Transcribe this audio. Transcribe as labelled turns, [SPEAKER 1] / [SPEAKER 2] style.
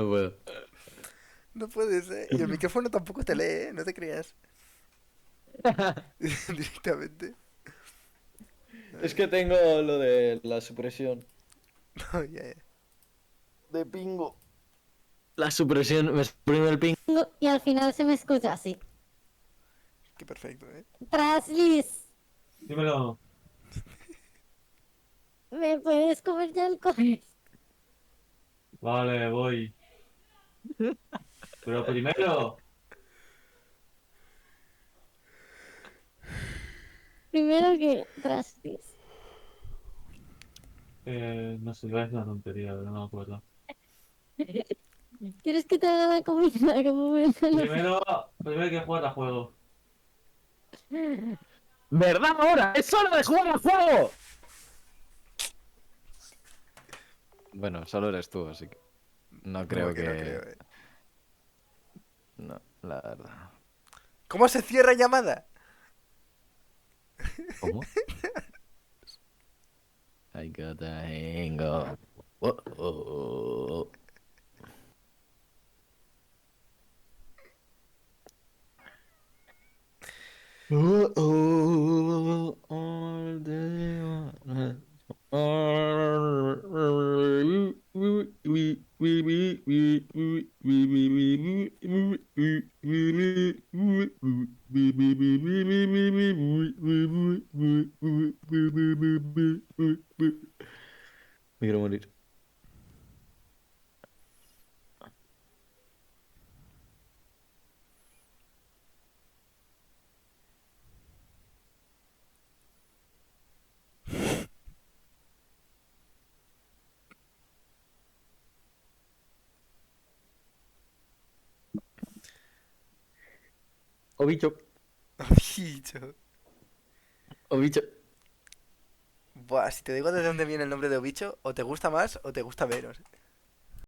[SPEAKER 1] No puedo.
[SPEAKER 2] No puedes, ¿eh? Y el micrófono tampoco te lee, ¿eh? No te creas. Directamente.
[SPEAKER 1] Es que tengo lo de la supresión.
[SPEAKER 2] No, ya, ya.
[SPEAKER 1] De pingo. La supresión, me suprime el ping.
[SPEAKER 3] Y al final se me escucha así.
[SPEAKER 2] Qué perfecto, ¿eh?
[SPEAKER 3] Traslis,
[SPEAKER 4] Dímelo.
[SPEAKER 3] ¿me puedes comer ya el coger?
[SPEAKER 4] Vale, voy. Pero primero,
[SPEAKER 3] Primero que Traslis.
[SPEAKER 4] no sé, iba a decir una tontería, pero no me acuerdo.
[SPEAKER 3] ¿Quieres que te haga la comida? Como me da
[SPEAKER 4] Primero hay que jugar a juego.
[SPEAKER 1] ¿Verdad ahora? ¡Es hora de jugar al juego! Bueno, solo eres tú, así que no creo
[SPEAKER 2] Que no
[SPEAKER 1] que...
[SPEAKER 2] creo, ¿eh?
[SPEAKER 1] No, la verdad.
[SPEAKER 2] ¿Cómo se cierra llamada?
[SPEAKER 1] ¿Cómo? I got a hangover. Oh, oh, oh. Oh, oh, all day. Me quiero morir. O bicho,
[SPEAKER 2] Obicho.
[SPEAKER 1] o bicho.
[SPEAKER 2] Buah, si te digo de dónde viene el nombre de Obicho, o te gusta más o te gusta menos.